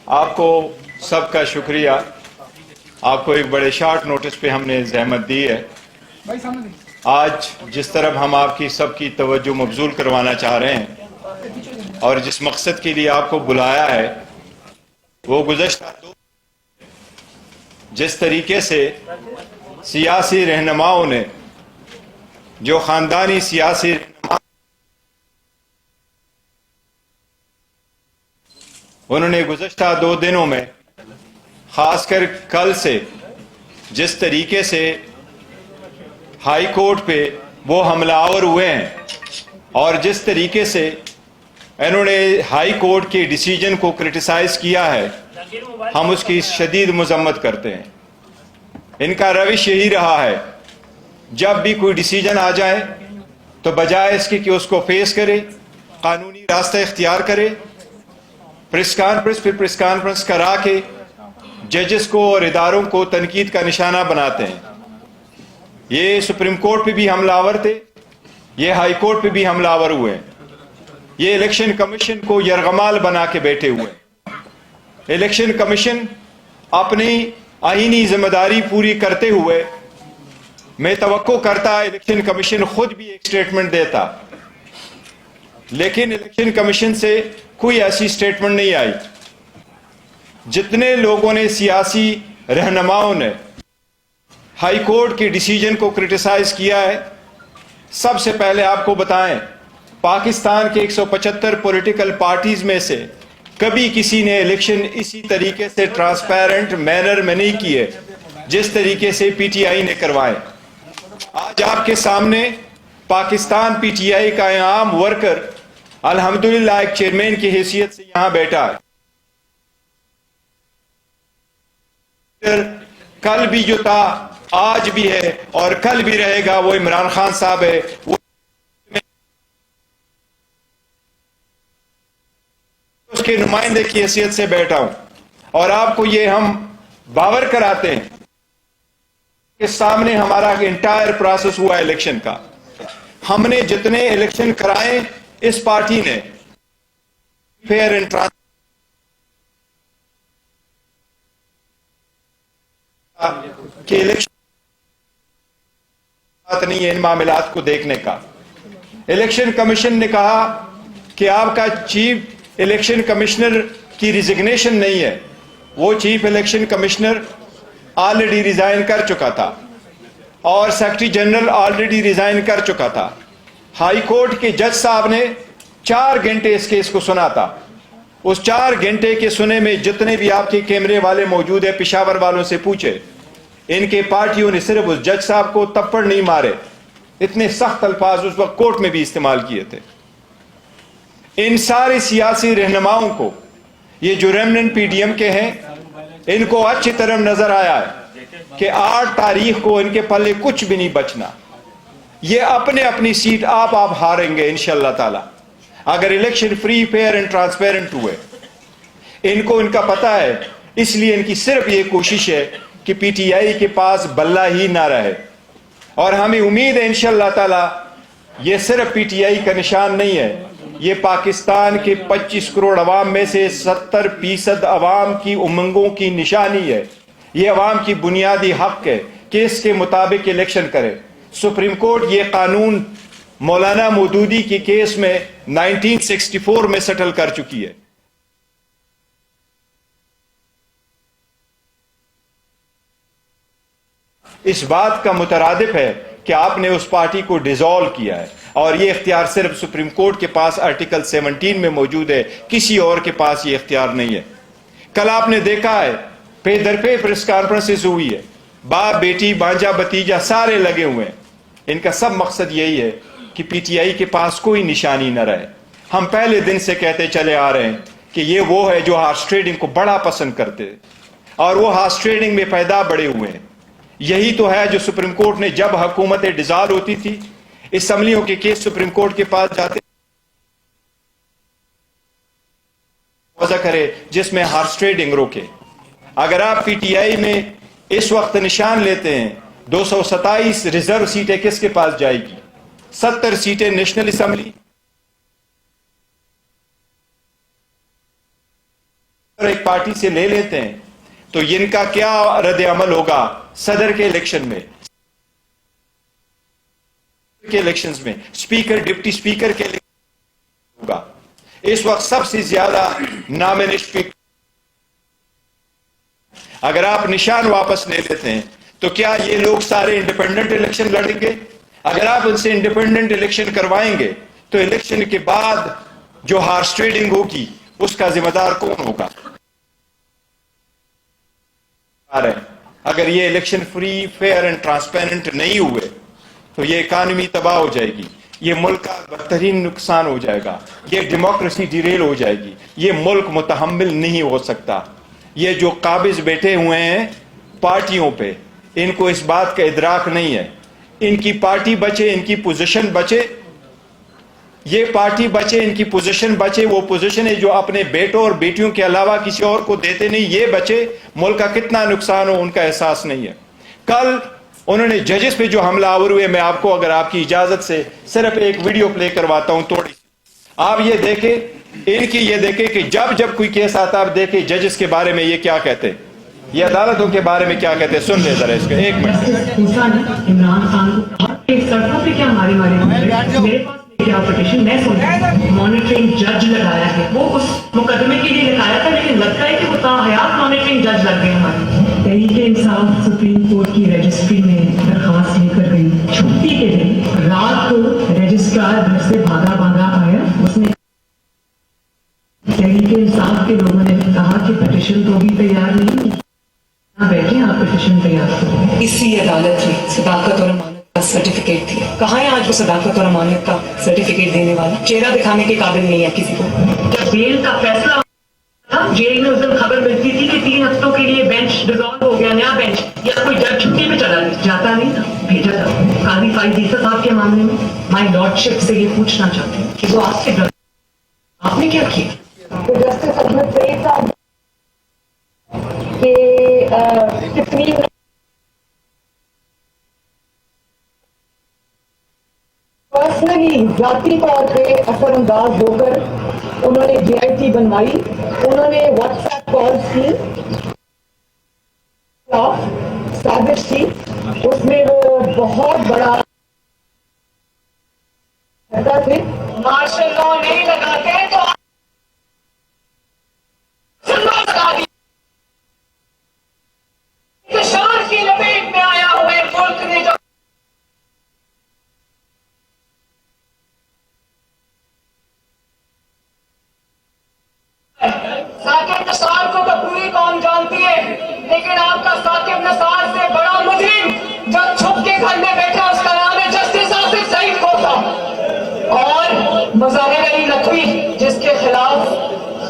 آپ کو سب کا شکریہ. آپ کو ایک بڑے شارٹ نوٹس پہ ہم نے زحمت دی ہے. آج جس طرح ہم آپ کی سب کی توجہ مبذول کروانا چاہ رہے ہیں اور جس مقصد کے لیے آپ کو بلایا ہے وہ گزشتہ جس طریقے سے سیاسی رہنماؤں نے جو خاندانی سیاسی انہوں نے گزشتہ 2 دنوں میں خاص کر کل سے جس طریقے سے ہائی کورٹ پہ وہ حملہ آور ہوئے ہیں اور جس طریقے سے انہوں نے ہائی کورٹ کے ڈیسیجن کو کرٹیسائز کیا ہے ہم اس کی شدید مذمت کرتے ہیں. ان کا روش یہی رہا ہے جب بھی کوئی ڈیسیجن آ جائے تو بجائے اس کے کہ اس کو فیس کرے قانونی راستہ اختیار کرے پریس کانفرنس کرا کے ججز کو اور اداروں کو تنقید کا نشانہ بناتے ہیں. یہ سپریم کورٹ پہ بھی حملہ آور تھے, یہ ہائی کورٹ پہ بھی حملہ آور ہوئے, یہ الیکشن کمیشن کو یرغمال بنا کے بیٹھے ہوئے. الیکشن کمیشن اپنی آئینی ذمہ داری پوری کرتے ہوئے میں توقع کرتا الیکشن کمیشن خود بھی ایک سٹیٹمنٹ دیتا, لیکن الیکشن کمیشن سے کوئی ایسی سٹیٹمنٹ نہیں آئی. جتنے لوگوں نے سیاسی رہنماؤں نے ہائی کورٹ کے ڈیسیجن کو کرٹیسائز کیا ہے, سب سے پہلے آپ کو بتائیں پاکستان کے 175 پولیٹیکل پارٹیز میں سے کبھی کسی نے الیکشن اسی طریقے سے ٹرانسپیرنٹ مینر میں نہیں کیے جس طریقے سے پی ٹی آئی نے کروائے. آج آپ کے سامنے پاکستان پی ٹی آئی کا عام ورکر الحمدللہ ایک چیئرمین کی حیثیت سے یہاں بیٹھا ہے. کل بھی جو تھا آج بھی ہے اور کل بھی رہے گا وہ عمران خان صاحب ہے. وہ اس کے نمائندے کی حیثیت سے بیٹھا ہوں اور آپ کو یہ ہم باور کراتے ہیں کہ سامنے ہمارا انٹائر پروسیس ہوا الیکشن کا. ہم نے جتنے الیکشن کرائے اس پارٹی نے فیئر اینڈ ٹرانسپیرنٹ کہ الیکشن نہیں ہے ان معاملات کو دیکھنے کا. الیکشن کمیشن نے کہا کہ آپ کا چیف الیکشن کمشنر کی ریزگنیشن نہیں ہے. وہ chief election commissioner already resign کر چکا تھا اور سیکرٹری جنرل آلریڈی ریزائن کر چکا تھا. ہائی کورٹ کے جج صاحب نے 4 گھنٹے اس کیس کو سنا تھا. اس 4 گھنٹے کے سنے میں جتنے بھی آپ کے کیمرے والے موجود ہیں پشاور والوں سے پوچھے, ان کے پارٹیوں نے صرف اس جج صاحب کو تپڑ نہیں مارے, اتنے سخت الفاظ اس وقت کورٹ میں بھی استعمال کیے تھے. ان سارے سیاسی رہنماؤں کو یہ جو ریمننٹ پی ڈی ایم کے ہیں ان کو اچھی طرح نظر آیا ہے کہ 8 تاریخ کو ان کے پلے کچھ بھی نہیں بچنا. یہ اپنی سیٹ آپ ہاریں گے انشاءاللہ تعالی اگر election free fair and transparent ہوئے. ان کو ان کا پتہ ہے, اس لیے ان کی صرف یہ کوشش ہے کہ پی ٹی آئی کے پاس بلہ ہی نہ رہے. اور ہمیں امید ہے انشاءاللہ تعالی یہ صرف پی ٹی آئی کا نشان نہیں ہے, یہ پاکستان کے 25 کروڑ عوام میں سے 70% عوام کی امنگوں کی نشانی ہے. یہ عوام کی بنیادی حق ہے کہ اس کے مطابق الیکشن کرے. سپریم کورٹ یہ قانون مولانا مودودی کی کیس میں 1964 میں سیٹل کر چکی ہے. اس بات کا مترادف ہے کہ آپ نے اس پارٹی کو ڈیزالو کیا ہے اور یہ اختیار صرف سپریم کورٹ کے پاس آرٹیکل 17 میں موجود ہے, کسی اور کے پاس یہ اختیار نہیں ہے. کل آپ نے دیکھا ہے پہ در پہ پریس کانفرنسز ہوئی ہے, باپ بیٹی بانجا بتیجا سارے لگے ہوئے ہیں. ان کا سب مقصد یہی ہے کہ پی ٹی آئی کے پاس کوئی نشانی نہ رہے. ہم پہلے دن سے کہتے چلے آ رہے ہیں کہ یہ وہ ہے جو ہارس ٹریڈنگ کو بڑا پسند کرتے اور وہ ہارس ٹریڈنگ میں پیدا بڑے ہوئے ہیں. یہی تو ہے جو سپریم کورٹ نے جب حکومتیں ڈیزالو ہوتی تھی اسمبلیوں کے کیس سپریم کورٹ کے پاس جاتے وضع کرے جس میں ہارس ٹریڈنگ روکے. اگر آپ پی ٹی آئی میں اس وقت نشان لیتے ہیں 227 ریزرو سیٹیں کس کے پاس جائے گی, 70 سیٹیں نیشنل اسمبلی, ایک پارٹی سے لے لیتے ہیں تو ان کا کیا رد عمل ہوگا صدر کے الیکشن میں، اسپیکر ڈپٹی اسپیکر کے ہوگا. اس وقت سب سے زیادہ نامنسٹ، اگر آپ نشان واپس لے لیتے ہیں تو کیا یہ لوگ سارے انڈیپینڈنٹ الیکشن لڑیں گے؟ اگر آپ ان سے انڈیپینڈنٹ الیکشن کروائیں گے تو الیکشن کے بعد جو ہارس ٹریڈنگ ہوگی اس کا ذمہ دار کون ہوگا؟ اگر یہ election free, fair and transparent نہیں ہوئے تو یہ اکانومی تباہ ہو جائے گی، یہ ملک کا بدترین نقصان ہو جائے گا، یہ ڈیموکریسی ڈیریل ہو جائے گی، یہ ملک متحمل نہیں ہو سکتا. یہ جو قابض بیٹھے ہوئے ہیں پارٹیوں پہ، ان کو اس بات کا ادراک نہیں ہے. ان کی پارٹی بچے، ان کی پوزیشن بچے، یہ پارٹی بچے، ان کی پوزیشن بچے، وہ پوزیشن ہے جو اپنے بیٹوں اور بیٹیوں کے علاوہ کسی اور کو دیتے نہیں، یہ بچے، ملک کا کتنا نقصان ہو ان کا احساس نہیں ہے. کل انہوں نے ججز پہ جو حملہ آور ہوئے، میں آپ کو اگر آپ کی اجازت سے صرف ایک ویڈیو پلے کرواتا ہوں تھوڑی سی، آپ یہ دیکھیں، ان کی یہ دیکھیں کہ جب کوئی کیس آتا آپ دیکھیں ججز کے بارے میں یہ کیا کہتے ہیں، یہ عدالتوں کے بارے میں کیا کہتے ہیں. سن لیں ذرا اس کو ایک منٹ. عمران خان کو سڑکوں پہ کیا مارے میرے پاس کیا پٹیشن میں سنوں مانیٹرنگ جج لگایا ہے، وہ اس مقدمے کے لیے لگایا تھا، لیکن لگتا ہے کہ وہ تاحیات مانیٹرنگ جج لگ گئے ہمارے. تحریک انصاف سپریم کورٹ کی رجسٹری میں درخواست لے کر گئی چھٹی کے دن، رات کو رجسٹرار گھر سے بھاگا آیا. اس نے تحریک انصاف کے لوگوں نے کہا کہ پٹیشن تو بھی تیار نہیں، بیٹھے آپ پٹیشن تیار کریں. اسی عدالت میں صداقت اور امانت کا سرٹیفکیٹ تھی. کہاں ہے آج وہ صداقت اور امانت کا سرٹیفکیٹ دینے والا؟ چہرہ دکھانے کے قابل نہیں ہے کسی کو. جب بیل کا فیصلہ جیل میں اس دن خبر ملتی تھی کہ 3 ہفتوں کے لیے بینچ ڈیزالو ہو گیا، نیا بینچ، یا کوئی جج چھٹی پہ چلا جاتا نہیں تھا، بھیجا تھا. قاضی فائز عیسیٰ صاحب کے معاملے میں مائی لارڈ شپ سے یہ پوچھنا چاہتے ہیں کہ وہ آپ سے آپ نے کیا کیا؟ جسٹس احمد سعید صاحب کہ کتنی پرسنلی ذاتی طور پہ اثر انداز ہو کر انہوں نے جی آئی ٹی بنوائی. انہوں نے واٹس ایپ کالز کی، سازش کی، اس میں وہ بہت بڑا تھے. مارشل لا نہیں لگاتے تو انتشار کی لپیٹ میں آیا ہوئے ملک نے جو ثاقب نثار کو تو پوری قوم جانتی ہے، لیکن آپ کا ثاقب نثار سے بڑا مجرم جو چھپ کے گھر میں بیٹھا اس کا نام ہے جسٹس آصف سعید کھوسا، اور مظاہر علی نقوی جس کے خلاف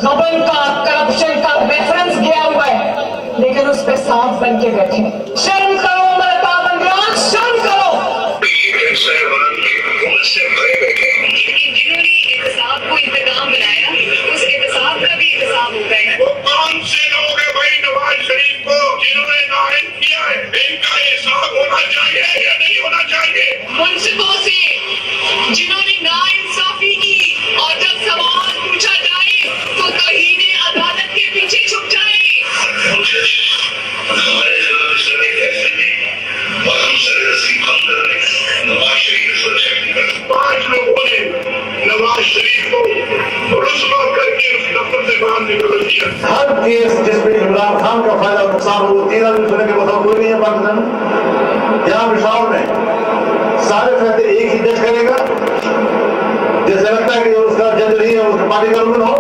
غبن کا، کرپشن کا ریفرنس گیا ہوا ہے، لیکن اس پہ سانپ بن کے بیٹھے. شرم کرو مرتا بندیان، شرم کرو. لیکن جنہوں نے احتساب کو انتقام بنایا اس احتساب کا بھی احتساب ہو گئے ہیں. وہ کون سے لوگ ہیں بھائی نواز شریف کو جنہوں نے نائب کیا ہے، ان کا حساب ہونا چاہیے یا نہیں ہونا چاہیے؟ منصفوں سے جنہوں نے ناانصافی کی، اور جب سوال پوچھا جائے تو توہین عدالت کے پیچھے چھپ جائے. پانچ لوگوں نے نواز شریف کو رسوا کر کے اس دفتر سے باہر نکال دیا. ہر کیس جس میں عمران خان کا فائدہ نقصان ہو، 3 آدمی سننے کے بتاؤ کوئی نہیں ہے پاکستان میں. یہاں پشاور میں سارے فیصلے ایک ہی جج کرے گا، جیسے لگتا ہے کہ اس کا جج نہیں ہے، اس کا پارٹی کا رکن ہو.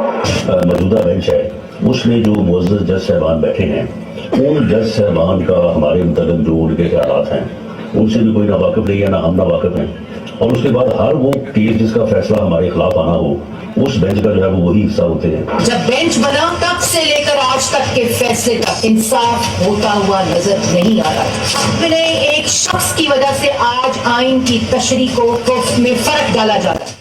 موجودہ بینچ ہے، اس میں جو معزز جج صاحبان بیٹھے ہیں، ان جج صاحبان کا ہمارے متعلق جو ان کے خیالات ہیں ان سے بھی کوئی نہ واقف نہیں ہے، نہ ہم نہ واقف ہیں. اور اس کے بعد ہر وہ کیس جس کا فیصلہ ہمارے خلاف آنا ہو، اس بینچ کا جو ہے وہ وہی حصہ ہوتے ہیں. جب بینچ بنا تب سے لے کر آج تک کے فیصلے تک انصاف ہوتا ہوا نظر نہیں آ رہا. اپنے ایک شخص کی وجہ سے آج آئین کی تشریح کو میں فرق ڈالا جا رہا ہے.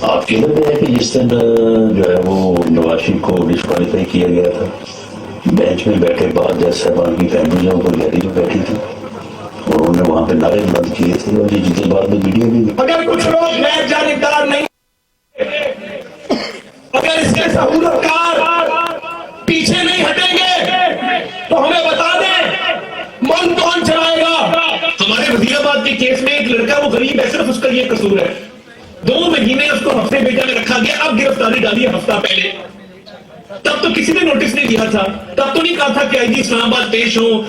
آپ کی نظر ہے کہ جس دن جو ہے وہ نواز شریف کو ڈسکوالیفائی کیا گیا تھا، بینچ میں بیٹھے بعد جج صاحبان کی فیملی جو وہ گہری جو بیٹھی تھی، اور انہوں نے وہاں پہ نعرے بلند کیے تھے اور یہ جتنے بار میں میڈیا بھی اگر کچھ لوگ غیر جانبدار نہیں، اگر اس کے سہولتکار پیچھے نہیں ہٹیں گے تو ہمیں بتا دیں ملک کون چلائے گا. ہمارے وزیر آباد کے کیس میں ایک لڑکا وہ غریب ہے، صرف اس کا یہ قصور ہے. 2 مہینے اس کو ہفتے بیٹا میں رکھا گیا، اب گرفتاری ڈالی ہے ہفتہ پہلے. تب تو کسی نے نوٹس نہیں دیا تھا، تب تو نہیں کہا تھا کہ آئی جی اسلام آباد پیش ہوں.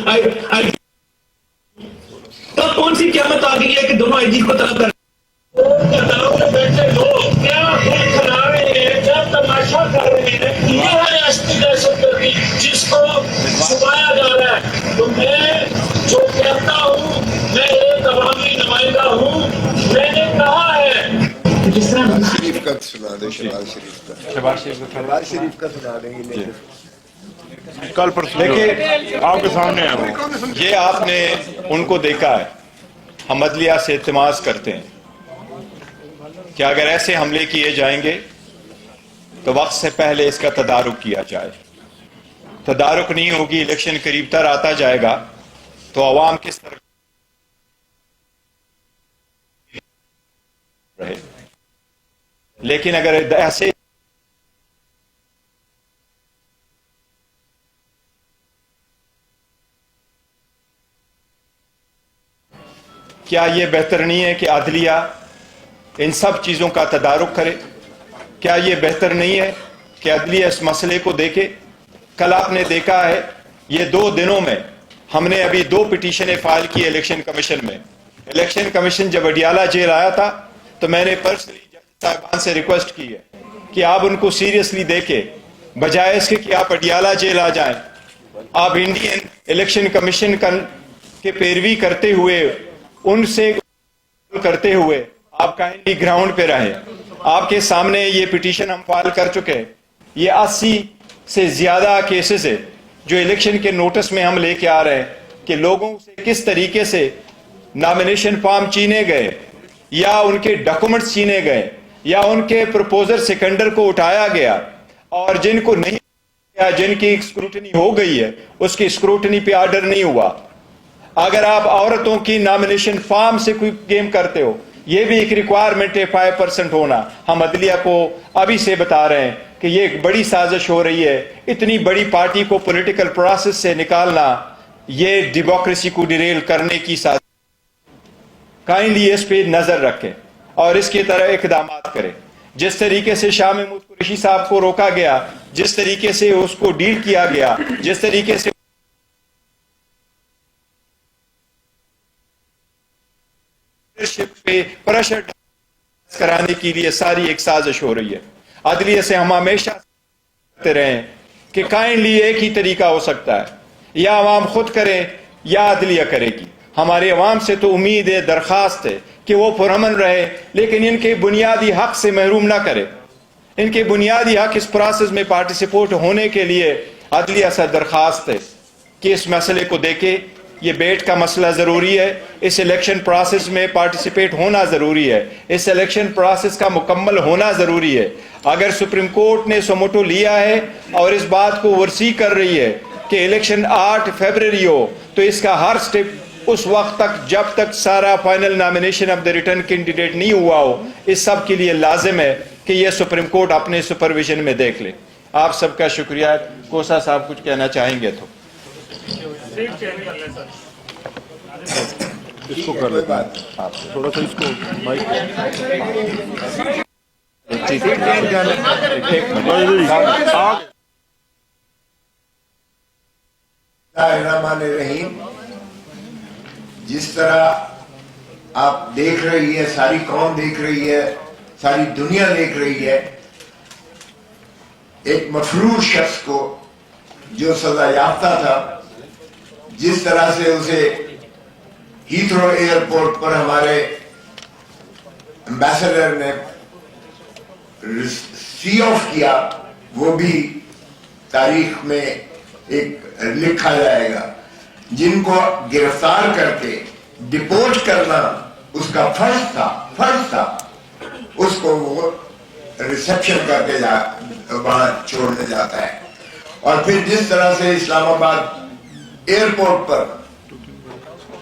تب کون سی قیامت آ گئی ہے کہ دونوں آئی جی کو طلب کر بیٹھے لوگ کیا کھلا رہے ہیں، کیا تماشا کر رہے ہیں. یہ ہے ریاستی دہشت گردی جس کو چھپایا جا رہا ہے. تو میں جو کہتا ہوں، میں ایک عوامی نمائندہ ہوں. میں نے کہا ہے جس طرح شریف کا سنا دیں، شہباز شریف کا سنا دیں گے. کل پرسوں دیکھیے آپ کے سامنے ہے وہ. یہ آپ نے ان کو دیکھا ہے، ہم عدلیہ سے التماس کرتے ہیں کہ اگر ایسے حملے کیے جائیں گے تو وقت سے پہلے اس کا تدارک کیا جائے. تدارک نہیں ہوگی، الیکشن قریب تر آتا جائے گا تو عوام کس طرح رہے. لیکن اگر ایسے کیا یہ بہتر نہیں ہے کہ عدلیہ ان سب چیزوں کا تدارک کرے؟ کیا یہ بہتر نہیں ہے کہ عدلیہ اس مسئلے کو دیکھے؟ کل آپ نے دیکھا ہے یہ 2 دنوں میں ہم نے ابھی 2 پٹیشنیں فائل کی الیکشن کمیشن میں. الیکشن کمیشن جب اڈیالہ جیل آیا تھا تو میں نے پرسنلی جج صاحبان سے ریکویسٹ کی ہے کہ آپ ان کو سیریسلی دیکھیں، بجائے اس کے کہ آپ اڈیالہ جیل آ جائیں. آپ انڈین الیکشن کمیشن کے پیروی کرتے ہوئے، ان سے کرتے ہوئے آپ کائنڈلی گراؤنڈ پہ رہیں. آپ کے سامنے یہ پٹیشن ہم فائل کر چکے ہیں. یہ 80 سے زیادہ کیسز ہے جو الیکشن کے نوٹس میں ہم لے کے آ رہے ہیں کہ لوگوں سے کس طریقے سے نامینیشن فارم چینے گئے یا ان کے ڈاکومنٹس چینے گئے یا ان کے پروپوزر سیکنڈر کو اٹھایا گیا، اور جن کو نہیں یا جن کی اسکروٹنی ہو گئی ہے اس کی اسکروٹنی پہ آرڈر نہیں ہوا. اگر آپ عورتوں کی نامینیشن فارم سے کوئی گیم کرتے ہو، یہ بھی ایک ریکوائرمنٹ ہے 5% ہونا. ہم عدلیہ کو ابھی سے بتا رہے ہیں کہ یہ ایک بڑی سازش ہو رہی ہے. اتنی بڑی پارٹی کو پولیٹیکل پروسیس سے نکالنا یہ ڈیموکریسی کو ڈیریل کرنے کی سازش. کائنڈلی اس پہ نظر رکھیں اور اس کی طرح اقدامات کریں. جس طریقے سے شاہ محمود قریشی صاحب کو روکا گیا، جس طریقے سے اس کو ڈیل کیا گیا، جس طریقے سے پہ پریشر کرانے کے لیے ساری ایک سازش ہو رہی ہے. عدلیہ سے ہم ہمیشہ کہتے رہے ہیں کہ کائنڈلی ایک ہی طریقہ ہو سکتا ہے، یا عوام خود کرے یا عدلیہ کرے گی. ہمارے عوام سے تو امید ہے، درخواست ہے کہ وہ پرامن رہے، لیکن ان کے بنیادی حق سے محروم نہ کرے. ان کے بنیادی حق اس پروسیس میں پارٹیسپیٹ ہونے کے لیے عدلیہ سے درخواست ہے کہ اس مسئلے کو دیکھے. یہ بیٹ کا مسئلہ ضروری ہے، اس الیکشن پروسیس میں پارٹیسپیٹ ہونا ضروری ہے، اس الیکشن پروسیس کا مکمل ہونا ضروری ہے. اگر سپریم کورٹ نے سموٹو لیا ہے اور اس بات کو ورسی کر رہی ہے کہ الیکشن 8 فروری ہو، تو اس کا ہر سٹیپ اس وقت تک جب تک سارا final nomination of the return candidate نہیں ہوا ہو، اس سب کے لیے لازم ہے کہ یہ سپریم کورٹ اپنے سپرویژن میں دیکھ لے. آپ سب کا شکریہ. کوسا صاحب کچھ کہنا چاہیں گے تو اس کو کر لیتے ہیں تھوڑا سا، اس کو مائک الرحمن الرحیم. جس طرح آپ دیکھ رہی ہے، ساری قوم دیکھ رہی ہے، ساری دنیا دیکھ رہی ہے، ایک مفرور شخص کو جو سزا یافتہ تھا، جس طرح سے اسے ہیتھرو ایئرپورٹ پر ہمارے ایمبیسڈر نے سی آف کیا، وہ بھی تاریخ میں ایک لکھا جائے گا. جن کو گرفتار کر کے ڈپورٹ کرنا اس کا فرض تھا، اس کو وہ ریسیپشن کر کے وہاں چھوڑنے جاتا ہے. اور پھر جس طرح سے اسلام آباد ایئرپورٹ پر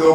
2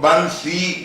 1C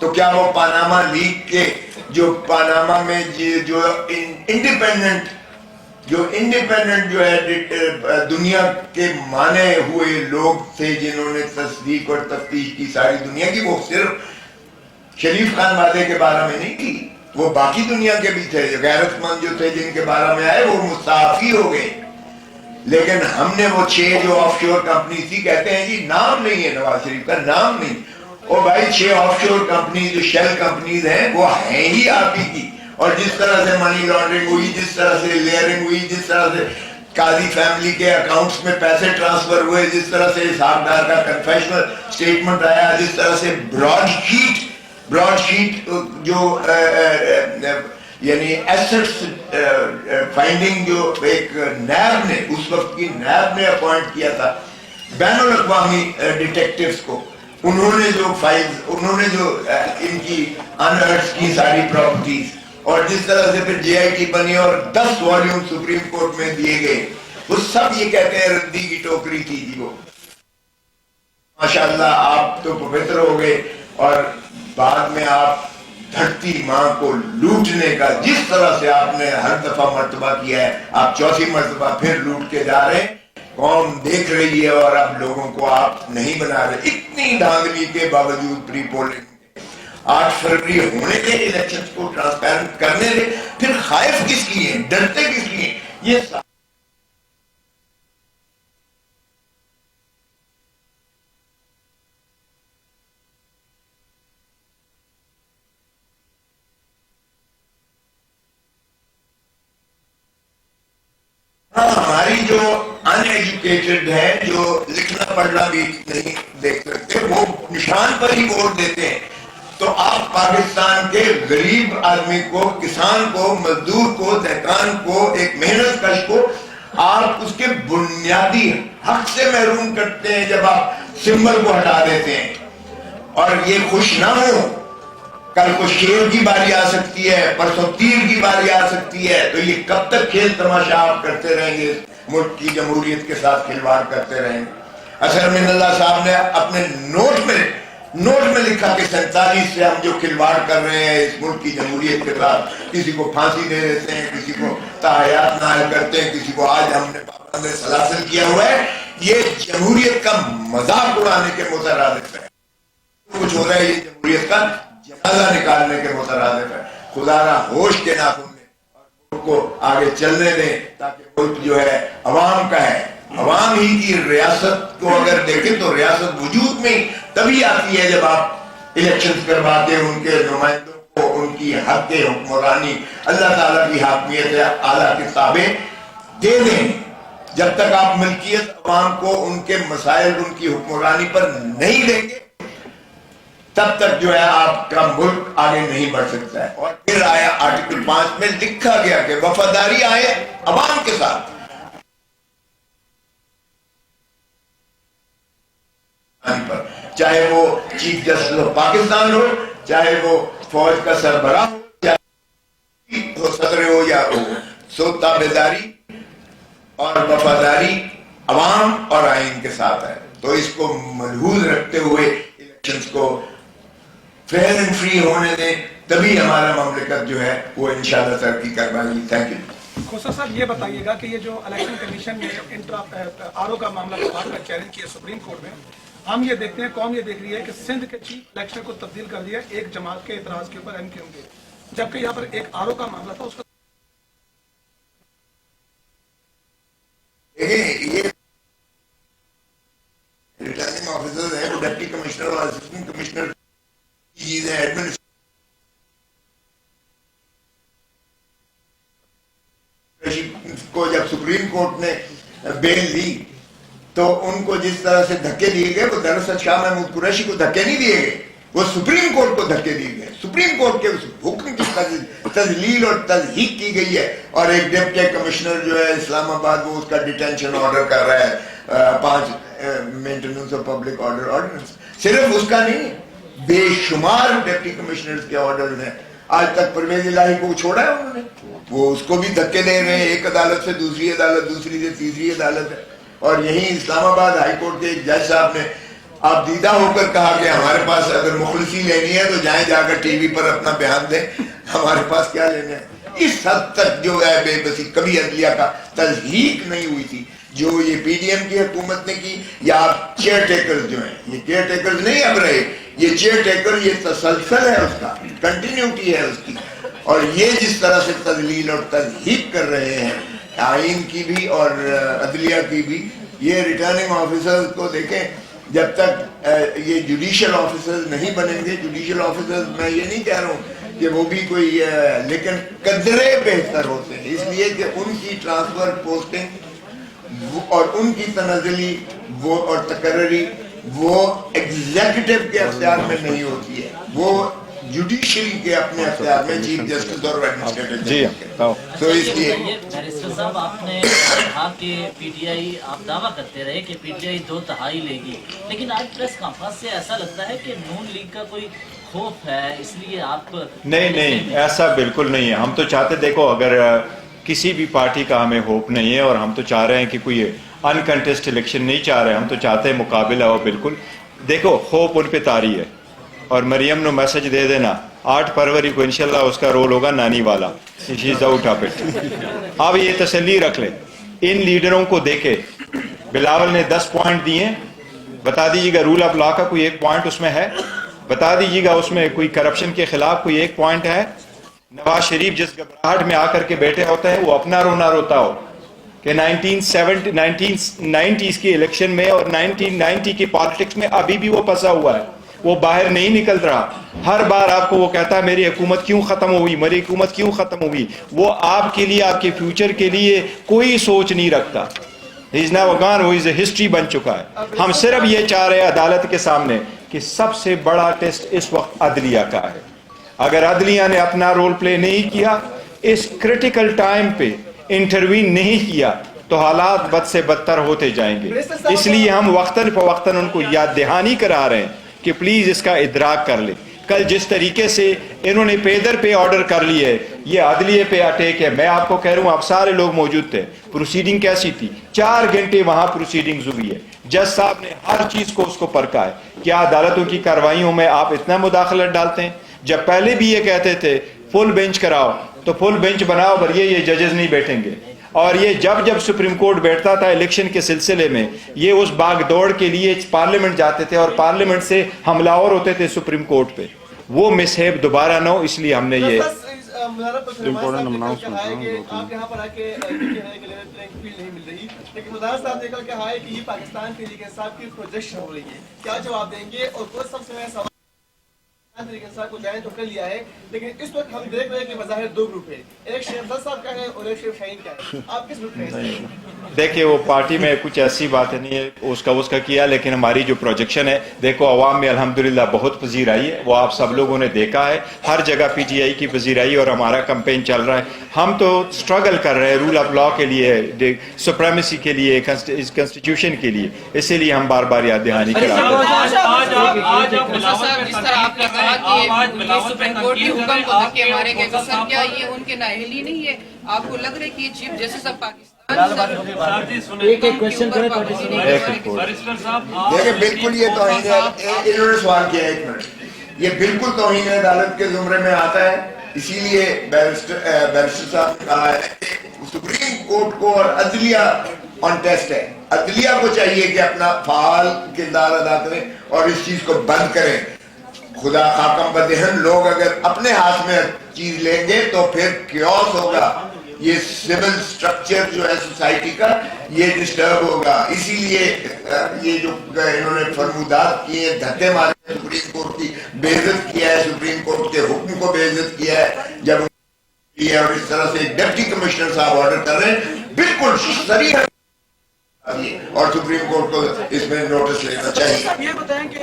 تو کیا وہ پاناما لیگ کے جو پاناما میں جو انڈیپینڈنٹ جو ہے دنیا کے مانے ہوئے لوگ تھے جنہوں نے تصدیق اور تفتیش کی ساری دنیا کی، وہ صرف شریف خان وعدے کے بارے میں نہیں کی، وہ باقی دنیا کے بھی تھے، غیرت مند جو تھے جن کے بارے میں آئے وہ مستعفی ہو گئے. لیکن ہم نے وہ 6 جو آف شور کمپنی تھی، کہتے ہیں جی نام نہیں ہے نواز شریف کا، نام نہیں. اور بھائی 6 آف شور کمپنی جو شیل کمپنیز ہیں وہ ہیں ہی آپ ہی کی. اور جس طرح سے منی لانڈرنگ ہوئی، جس طرح سے لیئرنگ ہوئی، جس طرح سے قاضی فیملی کے اکاؤنٹس میں پیسے ٹرانسفر ہوئے، جس طرح سے حسابدار کا کنفیشنل سٹیٹمنٹ آیا، جس طرح سے براڈ شیٹ جو یعنی ایسٹس فائنڈنگ جو ایک نیب نے، اس وقت کی نیب نے اپوائنٹ کیا تھا بین الاقوامی ڈیٹیکٹیوز کو، انہوں نے جو فائلز، انہوں نے جو ان کی انہرٹس کی ساری پراپرٹیز، اور جس طرح سے پھر جے آئی ٹی بنی اور 10 والیوم سپریم کورٹ میں دیے گئے، وہ سب یہ کہتے ہیں ردی کی ٹوکری تھی جی. وہ ماشاءاللہ آپ تو پوتر ہو گئے، اور بعد میں آپ دھرتی ماں کو لوٹنے کا جس طرح سے آپ نے ہر دفعہ مرتبہ کیا ہے، آپ 4تھی مرتبہ پھر لوٹ کے جا رہے ہیں. قوم دیکھ رہی ہے اور اب لوگوں کو آپ نہیں بنا رہے. اتنی دھاندلی کے باوجود پری پولنگ 8 فروری ہونے کے الیکشن کو ٹرانسپیرنٹ کرنے دے، پھر خائف کس لیے، ڈرتے کس لیے؟ یہ ہماری جو ان ایجوکیٹڈ ہے، جو لکھنا پڑھنا بھی نہیں دیکھ سکتے، وہ نشان پر ہی ووٹ دیتے ہیں. تو آپ پاکستان کے غریب آدمی کو، کسان کو، مزدور کو، دہقان کو، ایک محنت کش کو آپ اس کے بنیادی حق سے محروم کرتے ہیں جب آپ سمبل کو ہٹا دیتے ہیں. اور یہ خوش نہ ہو، کل کو شیر کی باری آ سکتی ہے، پرسوں تیر کی باری آ سکتی ہے، تو یہ کب تک کھیل تماشا آپ کرتے رہیں گے، ملک کی جمہوریت کے ساتھ کھلواڑ کرتے رہیں گے. اظہر من اللہ صاحب نے اپنے نوٹ میں لکھا کہ 47 سے ہم جو کھلواڑ کر رہے ہیں اس ملک کی جمہوریت کے ساتھ، کسی کو پھانسی دے دیتے ہیں، کسی کو تاحیات نائل کرتے ہیں، کسی کو آج ہم نے پابند سلاسل کیا ہوا ہے، یہ جمہوریت کا مذاق اڑانے کے مترادف ہے. کچھ ہو رہا ہے یہ جمہوریت کا جنازہ نکالنے کے مترادف ہے. خدا را ہوش کے ناخن لیں اور ملک کو آگے چلنے دیں، تاکہ ملک جو ہے عوام کا ہے. عوام ہی کی ریاست کو اگر دیکھیں تو ریاست وجود میں تبھی آتی ہے جب آپ الیکشن کروا کے ان کے نمائندوں کو ان کی حق حکمرانی، اللہ تعالیٰ کی حاکمیت اعلیٰ کے تابع دے دیں. جب تک آپ ملکیت عوام کو ان کے مسائل، ان کی حکمرانی پر نہیں دیں گے، تب تک جو ہے آپ کا ملک آگے نہیں بڑھ سکتا ہے. اور پھر آیا آرٹیکل 5 میں لکھا گیا کہ وفاداری آئے عوام کے ساتھ، چاہے وہ چیف جسٹس آف پاکستان ہو، چاہے وہ فوج کا سربراہ ہو، چاہے وہ صدر ہو یا ہو. سو تابعداری اور وفاداری عوام اور آئین کے ساتھ ہے. تو اس کو ملحوظ رکھتے ہوئے الیکشنز کو فیئر اینڈ فری ہونے دیں، تبھی ہمارا مملکت جو ہے وہ انشاءاللہ ترقی کر پائے گی. Thank you. خوسا صاحب یہ بتائیے گا کہ یہ جو الیکشن کمیشن نے آر او کا معاملہ بات کا چیلنج کیا سپریم کورٹ میں، ہم یہ دیکھتے ہیں، قوم یہ دیکھ رہی ہے کہ سندھ کے چیف الیکشن کو تبدیل کر دیا ایک جماعت کے اعتراض کے اوپر ایم کیو کے، جبکہ یہاں پر ایک آر او کا معاملہ تھا. اس کا یہ ریٹرننگ آفیسر ہے، وہ ڈپٹی کمشنر اور اسسٹنٹ کمشنر کی چیز ہے. کو جب سپریم کورٹ نے بیل لی تو ان کو جس طرح سے دھکے دیے گئے، وہ دراصل شاہ محمود قریشی کو دھکے نہیں دیے گئے، وہ سپریم کورٹ کو دھکے دیے گئے. سپریم کورٹ کے اس حکم کی تذلیل اور تضحیق کی گئی ہے. اور ایک ڈپٹی کمشنر جو ہے اسلام آباد، وہ اس کا ڈیٹینشن آرڈر کر رہا ہے، 5 maintenance of public order ordinance. صرف اس کا نہیں، بے شمار ڈپٹی کمشنرز کے آرڈرز ہیں. آج تک پرویز الہی کو چھوڑا ہے انہوں نے، وہ اس کو بھی دھکے دے رہے ہیں، ایک عدالت سے دوسری عدالت، دوسری سے تیسری عدالت ہے. اور یہیں اسلام آباد ہائی کورٹ کے ایک جج صاحب نے آپ دیدہ ہو کر کہا کہ ہمارے پاس اگر مخلصی لینی ہے تو جائیں جا کر ٹی وی پر اپنا بیان دیں، ہمارے پاس کیا لینا ہے۔ اس حد تک جو ہے بے بسی، کبھی عدلیہ کا تضحیق نہیں ہوئی تھی جو یہ پی ڈی ایم کی حکومت نے کی، یا آپ چیئر ٹیکرز جو ہیں، یہ چیئر ٹیکرز نہیں اب رہے، یہ چیئر ٹیکر یہ تسلسل ہے اس کا، کنٹینیوٹی ہے اس کی، اور یہ جس طرح سے تذلیل اور تضحیق کر رہے ہیں آئین کی بھی اور عدلیہ کی بھی۔ یہ ریٹرننگ آفیسرز کو دیکھیں، جب تک یہ جوڈیشل آفیسرز نہیں بنیں گے، جوڈیشل آفیسرز میں یہ نہیں کہہ رہا ہوں کہ وہ بھی کوئی، لیکن قدرے بہتر ہوتے ہیں، اس لیے کہ ان کی ٹرانسفر پوسٹنگ اور ان کی تنزلی وہ اور تقرری وہ ایگزیکٹو کے اختیار میں نہیں ہوتی ہے، وہ جوڈیشری کے اپنے اختیار میں، چیف جسٹس اور ایڈمنسٹریٹر جی تو اس لیے بیرسٹر صاحب آپ نے کہا کہ پی ٹی آئی، آپ دعویٰ کرتے رہے کہ پی ٹی آئی 2/3 لے گی، لیکن آج پریس کانفرنس سے ایسا لگتا ہے کہ نون لیگ کا کوئی خوف ہے، اس لیے آپ نہیں ایسا بالکل نہیں ہے۔ ہم تو چاہتے، دیکھو اگر کسی بھی پارٹی کا ہمیں ہوپ نہیں ہے، اور ہم تو چاہ رہے ہیں کہ کوئی انکنٹیسٹ الیکشن نہیں چاہ رہے، ہم تو چاہتے ہیں مقابلہ ہو بالکل۔ دیکھو خوف ان پہ طاری ہے، اور مریم نو میسج دے دینا 8 فروری کو انشاءاللہ اس کا رول ہوگا نانی والا، شی از آؤٹ آف اٹ۔ اب یہ تسلی رکھ لیں، ان لیڈروں کو دیکھے، بلاول نے 10 پوائنٹ دیے، بتا دیجیے گا رول آف لا کا کوئی ایک پوائنٹ اس میں ہے؟ بتا دیجیے گا اس میں کوئی کرپشن کے خلاف کوئی ایک پوائنٹ ہے؟ نواز شریف جس گھبراہٹ میں آ کر کے بیٹھے ہوتا ہے، وہ اپنا رونا روتا ہو کہ 1990s کی الیکشن میں اور 1990 کی پالیٹکس میں ابھی بھی وہ پھنسا ہوا ہے، وہ باہر نہیں نکل رہا۔ ہر بار آپ کو وہ کہتا ہے میری حکومت کیوں ختم ہوئی، میری حکومت کیوں ختم ہوئی۔ وہ آپ کے لیے، آپ کے فیوچر کے لیے کوئی سوچ نہیں رکھتا۔ He is now gone, وہ ہسٹری بن چکا ہے۔ ہم صرف یہ چاہ رہے ہیں عدالت کے سامنے کہ سب سے بڑا ٹیسٹ اس وقت عدلیہ کا ہے۔ اگر عدلیہ نے اپنا رول پلے نہیں کیا، اس کریٹیکل ٹائم پہ انٹروین نہیں کیا، تو حالات بد سے بدتر ہوتے جائیں گے۔ اس لیے ہم وقتاً فوقتاً ان کو یاد دہانی کرا رہے ہیں کہ پلیز اس کا ادراک کر لیں۔ کل جس طریقے سے انہوں نے پیدر پہ آرڈر کر لیے ہے، یہ عدلیہ پہ اٹیک ہے۔ میں آپ کو کہہ رہا ہوں، آپ سارے لوگ موجود تھے، پروسیڈنگ کیسی تھی؟ 4 گھنٹے وہاں پروسیڈنگز ہوئی ہے، جج صاحب نے ہر چیز کو اس کو پرکھا ہے۔ کیا عدالتوں کی کارروائیوں میں آپ اتنا مداخلت ڈالتے ہیں؟ جب پہلے بھی یہ کہتے تھے فل بینچ کراؤ، تو فل بینچ بناؤ، پر یہ ججز نہیں بیٹھیں گے۔ اور یہ جب سپریم کورٹ بیٹھتا تھا الیکشن کے سلسلے میں، یہ اس باغ دوڑ کے لیے پارلیمنٹ جاتے تھے، اور پارلیمنٹ سے حملہ آور ہوتے تھے سپریم کورٹ پہ۔ وہ مسہیب دوبارہ نہ ہو، اس لیے ہم نے یہ امپورٹنٹ اناؤنسمنٹ آپ یہاں پر آ کے نہیں مل رہی، لیکن مظاہر صاحب نے کل کہا ہے کہ یہ پاکستان تحریک انصاف کی پروجیکشن ہو رہی ہے، کیا جواب دیں گے؟ اور کوئی سب سے بڑا سوال تحریک انصاف کو جائیں تو کر لیا ہے، لیکن اس وقت ہم دیکھ رہے ہیں کہ مظاہر 2 گروپ ہے، ایک شیخ افضل صاحب کا ہے اور ایک شیخ شاہین کا ہے۔ آپ کس گروپ میں ہیں؟ دیکھیں، وہ پارٹی میں کچھ ایسی باتیں نہیں ہے، اس کا کیا، لیکن ہماری جو پروجیکشن ہے، دیکھو عوام میں الحمدللہ بہت پذیر آئی ہے، وہ آپ سب لوگوں نے دیکھا ہے، ہر جگہ پی ٹی آئی کی پذیرائی، اور ہمارا کمپین چل رہا ہے۔ ہم تو سٹرگل کر رہے ہیں رول آف لا کے لیے، سپریمیسی کے لیے، کنسٹیٹیوشن کے لیے، اسی لیے ہم بار بار یاد دہانی کراتے ہیں۔ سپریم کورٹ کے حکم کو دھکے مارے گئے تو سر کیا یہ ان کے نااہلی نہیں ہے؟ آپ کو لگ رہا ہے کہ یہ چیف جسٹس آف پاکستان دیکھیں بالکل یہ توہین ہے، انہوں نے سوال کیا ہے، 1 منٹ، یہ بالکل توہین عدالت کے زمرے میں آتا ہے۔ اسی لیے بیرسٹر صاحب نے کہا ہے کہ سپریم کورٹ کو اور عدلیہ آن ٹیسٹ ہے، عدلیہ کو چاہیے کہ اپنا فعال کردار ادا کریں اور اس چیز کو بند کریں۔ خدا خاکم بدہن، لوگ اگر اپنے ہاتھ میں چیز لیں گے تو پھر کیوس ہوگا، یہ سول سٹرکچر جو ہے سوسائٹی کا یہ ڈسٹرب ہوگا۔ اسی لیے یہ جو انہوں نے فرمودات کیے، دھکے مارے، سپریم کورٹ کی بے عزت کیا ہے، سپریم کورٹ کے حکم کو بے عزت کیا ہے، جب اور اس طرح سے ڈپٹی کمشنر صاحب آرڈر کر رہے ہیں، بالکل صریح ہے، اور سپریم کورٹ کو اس میں نوٹس لینا چاہیے۔ یہ بتائیں کہ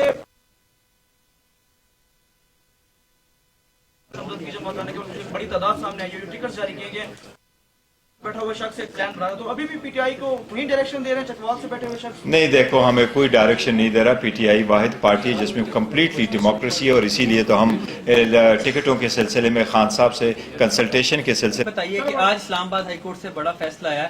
بڑی تعداد سامنے آئی ہے، ٹکٹ جاری کیے گئے، بیٹھا ہوا شخص ایک پلان بنا رہا، تو ابھی بھی پی ٹی آئی کو وہی ڈائریکشن دے رہے ہیں چکوال سے بیٹھے ہوئے شخص؟ نہیں، دیکھو ہمیں کوئی ڈائریکشن نہیں دے رہا، پی ٹی آئی واحد پارٹی ہے جس میں کمپلیٹلی ڈیموکریسی ہے، اور اسی لیے تو ہم ٹکٹوں کے سلسلے میں خان صاحب سے کنسلٹیشن کے سلسلے بتائیے کہ آج اسلام آباد ہائی کورٹ سے بڑا فیصلہ آیا ہے،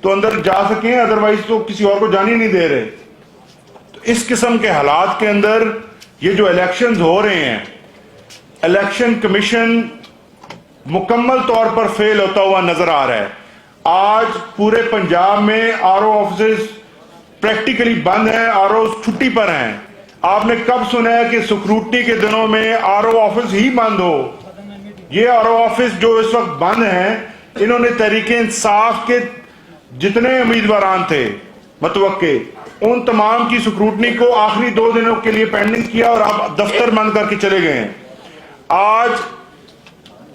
تو اندر جا سکیں, ادروائز تو کسی اور کو جانے نہیں دے رہے. تو اس قسم کے حالات کے اندر یہ جو الیکشنز ہو رہے ہیں, الیکشن کمیشن مکمل طور پر فیل ہوتا ہوا نظر آ رہا ہے. آج پورے پنجاب میں آر او آفسز پریکٹیکلی بند ہیں, آر او چھٹی پر ہیں. آپ نے کب سنا ہے کہ سکروٹنی کے دنوں میں آر او آفس ہی بند ہو؟ یہ آر او آفس جو اس وقت بند ہیں, انہوں نے تحریک انصاف کے جتنے امیدواران تھے متوقع, ان تمام کی سکروٹنی کو آخری 2 دنوں کے لیے پینڈنگ کیا اور آپ دفتر بند کر کے چلے گئے ہیں. آج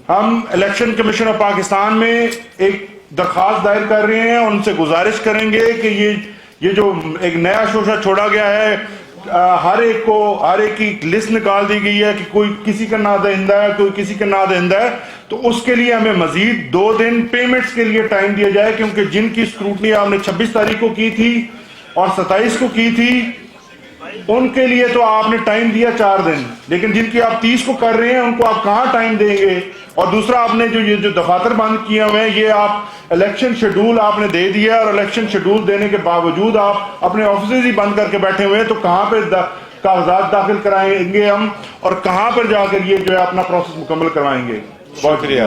ہم الیکشن کمیشن آف پاکستان میں ایک درخواست دائر کر رہے ہیں, ان سے گزارش کریں گے کہ یہ جو ایک نیا شوشہ چھوڑا گیا ہے, ہر ایک کی لسٹ نکال دی گئی ہے کہ کوئی کسی کا نادہندہ ہے, کوئی کسی کا نادہندہ ہے, تو اس کے لیے ہمیں مزید 2 دن پیمنٹس کے لیے ٹائم دیا جائے, کیونکہ جن کی اسکروٹنی آپ نے 26 تاریخ کو کی تھی اور 27 کو کی تھی, ان کے لیے تو آپ نے ٹائم دیا 4 دن, لیکن جن کی آپ 30 کو کر رہے ہیں ان کو آپ کہاں ٹائم دیں گے؟ اور دوسرا, آپ نے جو دفاتر بند کیے ہوئے ہیں, یہ آپ الیکشن شیڈول آپ نے دے دیا, اور الیکشن شیڈول دینے کے باوجود آپ اپنے آفیسز ہی بند کر کے بیٹھے ہوئے ہیں. تو کہاں پہ کاغذات داخل کرائیں گے ہم, اور کہاں پر جا کر یہ جو ہے اپنا پروسیس مکمل کروائیں گے؟ بہت شکریہ.